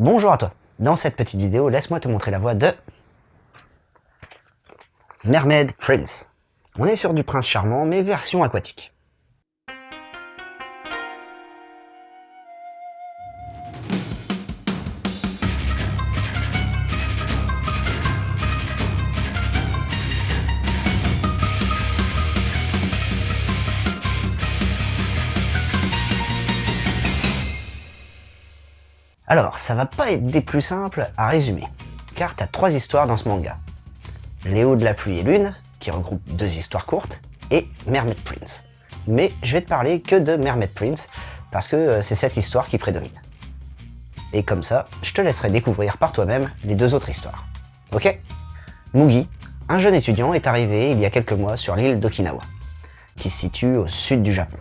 Bonjour à toi. Dans cette petite vidéo, laisse-moi te montrer la voix de Mermaid Prince. On est sur du prince charmant, mais version aquatique. Alors, ça va pas être des plus simples à résumer, car t'as 3 histoires dans ce manga. Léo de la pluie et lune, qui regroupe 2 histoires courtes, et Mermaid Prince. Mais je vais te parler que de Mermaid Prince, parce que c'est cette histoire qui prédomine. Et comme ça, je te laisserai découvrir par toi-même les 2 autres histoires. Ok? Mugi, un jeune étudiant, est arrivé il y a quelques mois sur l'île d'Okinawa, qui se situe au sud du Japon.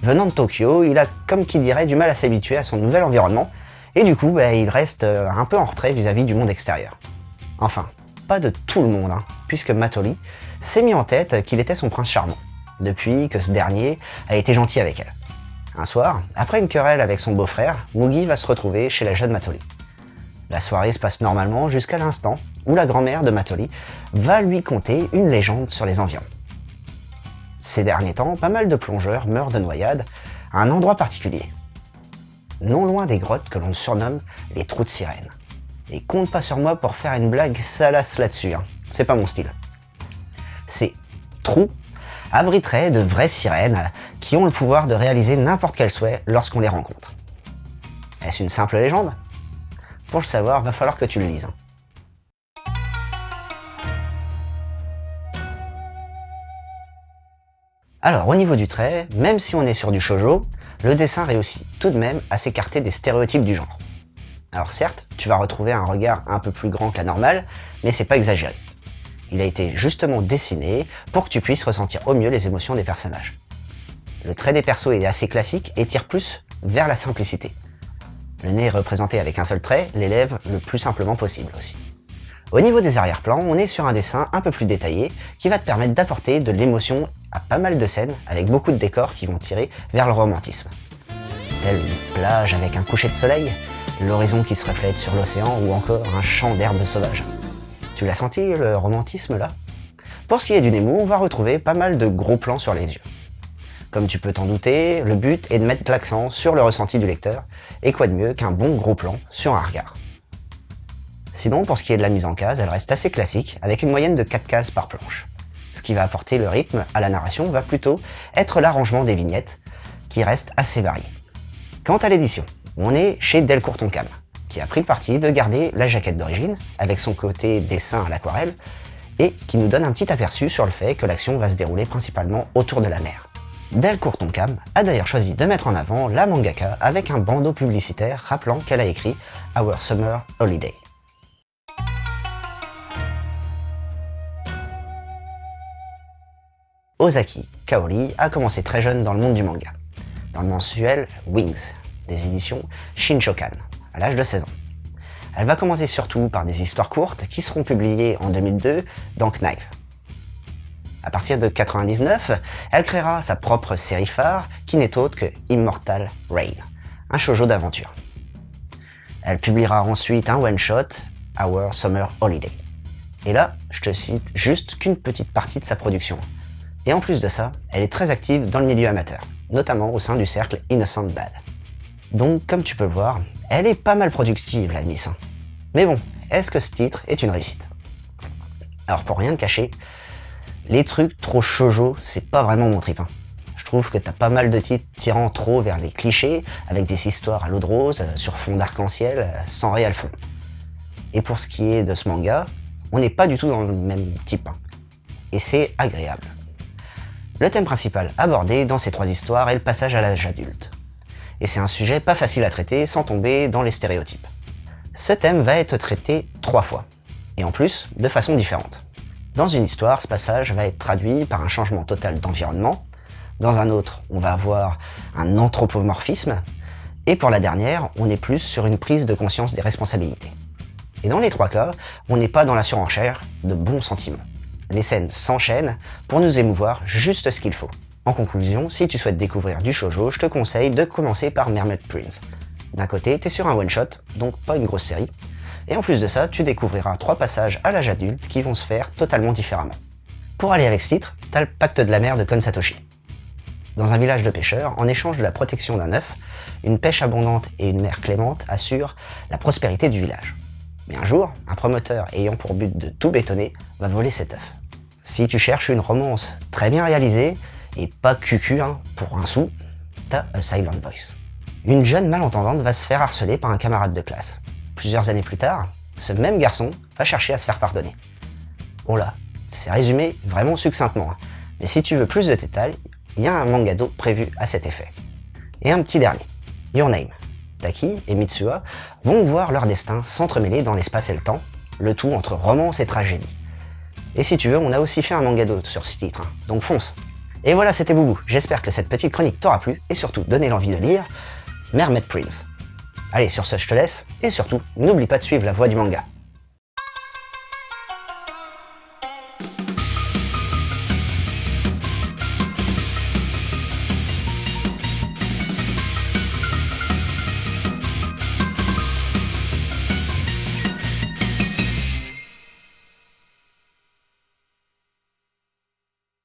Venant de Tokyo, il a, comme qui dirait, du mal à s'habituer à son nouvel environnement, et du coup, il reste un peu en retrait vis-à-vis du monde extérieur. Enfin, pas de tout le monde, puisque Matoli s'est mis en tête qu'il était son prince charmant, depuis que ce dernier a été gentil avec elle. Un soir, après une querelle avec son beau-frère, Mugi va se retrouver chez la jeune Matoli. La soirée se passe normalement jusqu'à l'instant où la grand-mère de Matoli va lui conter une légende sur les environs. Ces derniers temps, pas mal de plongeurs meurent de noyade à un endroit particulier, non loin des grottes que l'on surnomme les trous de sirène. Et compte pas sur moi pour faire une blague salace là-dessus, c'est pas mon style. Ces trous abriteraient de vraies sirènes qui ont le pouvoir de réaliser n'importe quel souhait lorsqu'on les rencontre. Est-ce une simple légende? Pour le savoir, va falloir que tu le lises. Alors, au niveau du trait, même si on est sur du shoujo, le dessin réussit tout de même à s'écarter des stéréotypes du genre. Alors certes, tu vas retrouver un regard un peu plus grand que la normale, mais c'est pas exagéré. Il a été justement dessiné pour que tu puisses ressentir au mieux les émotions des personnages. Le trait des persos est assez classique et tire plus vers la simplicité. Le nez est représenté avec un seul trait, les lèvres le plus simplement possible aussi. Au niveau des arrière-plans, on est sur un dessin un peu plus détaillé qui va te permettre d'apporter de l'émotion à pas mal de scènes avec beaucoup de décors qui vont tirer vers le romantisme. Telle une plage avec un coucher de soleil, l'horizon qui se reflète sur l'océan ou encore un champ d'herbes sauvages. Tu l'as senti le romantisme là? Pour ce qui est du Nemo, on va retrouver pas mal de gros plans sur les yeux. Comme tu peux t'en douter, le but est de mettre l'accent sur le ressenti du lecteur, et quoi de mieux qu'un bon gros plan sur un regard. Sinon, pour ce qui est de la mise en case, elle reste assez classique, avec une moyenne de 4 cases par planche. Ce qui va apporter le rythme à la narration va plutôt être l'arrangement des vignettes, qui reste assez varié. Quant à l'édition, on est chez Delcourt Tonkam, qui a pris le parti de garder la jaquette d'origine, avec son côté dessin à l'aquarelle, et qui nous donne un petit aperçu sur le fait que l'action va se dérouler principalement autour de la mer. Delcourt Tonkam a d'ailleurs choisi de mettre en avant la mangaka avec un bandeau publicitaire rappelant qu'elle a écrit Our Summer Holiday. Ozaki Kaori a commencé très jeune dans le monde du manga, dans le mensuel Wings, des éditions Shinshokan, à l'âge de 16 ans. Elle va commencer surtout par des histoires courtes qui seront publiées en 2002 dans Knife. À partir de 1999, elle créera sa propre série phare qui n'est autre que Immortal Rain, un shoujo d'aventure. Elle publiera ensuite un one-shot, Our Summer Holiday. Et là, je te cite juste qu'une petite partie de sa production. Et en plus de ça, elle est très active dans le milieu amateur, notamment au sein du cercle Innocent Bad. Donc, comme tu peux le voir, elle est pas mal productive, la Miss. Mais bon, est-ce que ce titre est une réussite? Alors, pour rien te cacher, les trucs trop shoujo, c'est pas vraiment mon trip. Je trouve que t'as pas mal de titres tirant trop vers les clichés, avec des histoires à l'eau de rose, sur fond d'arc-en-ciel, sans réel fond. Et pour ce qui est de ce manga, on n'est pas du tout dans le même type. Et c'est agréable. Le thème principal abordé dans ces 3 histoires est le passage à l'âge adulte. Et c'est un sujet pas facile à traiter sans tomber dans les stéréotypes. Ce thème va être traité 3 fois, et en plus, de façon différente. Dans une histoire, ce passage va être traduit par un changement total d'environnement. Dans un autre, on va avoir un anthropomorphisme. Et pour la dernière, on est plus sur une prise de conscience des responsabilités. Et dans les 3 cas, on n'est pas dans la surenchère de bons sentiments. Les scènes s'enchaînent pour nous émouvoir juste ce qu'il faut. En conclusion, si tu souhaites découvrir du shoujo, je te conseille de commencer par Mermaid Prince. D'un côté, t'es sur un one-shot, donc pas une grosse série, et en plus de ça, tu découvriras 3 passages à l'âge adulte qui vont se faire totalement différemment. Pour aller avec ce titre, t'as le pacte de la mer de Kon Satoshi. Dans un village de pêcheurs, en échange de la protection d'un œuf, une pêche abondante et une mer clémente assurent la prospérité du village. Mais un jour, un promoteur ayant pour but de tout bétonner va voler cet œuf. Si tu cherches une romance très bien réalisée, et pas cucu pour un sou, t'as A Silent Voice. Une jeune malentendante va se faire harceler par un camarade de classe. Plusieurs années plus tard, ce même garçon va chercher à se faire pardonner. Oh là, c'est résumé vraiment succinctement, mais si tu veux plus de détails, il y a un mangado prévu à cet effet. Et un petit dernier, Your Name. Taki et Mitsuha vont voir leur destin s'entremêler dans l'espace et le temps, le tout entre romance et tragédie. Et si tu veux, on a aussi fait un mangado sur ce titre, donc fonce. Et voilà, c'était Boubou. J'espère que cette petite chronique t'aura plu et surtout donné l'envie de lire Mermaid Prince. Allez, sur ce, je te laisse et surtout, n'oublie pas de suivre la voie du manga.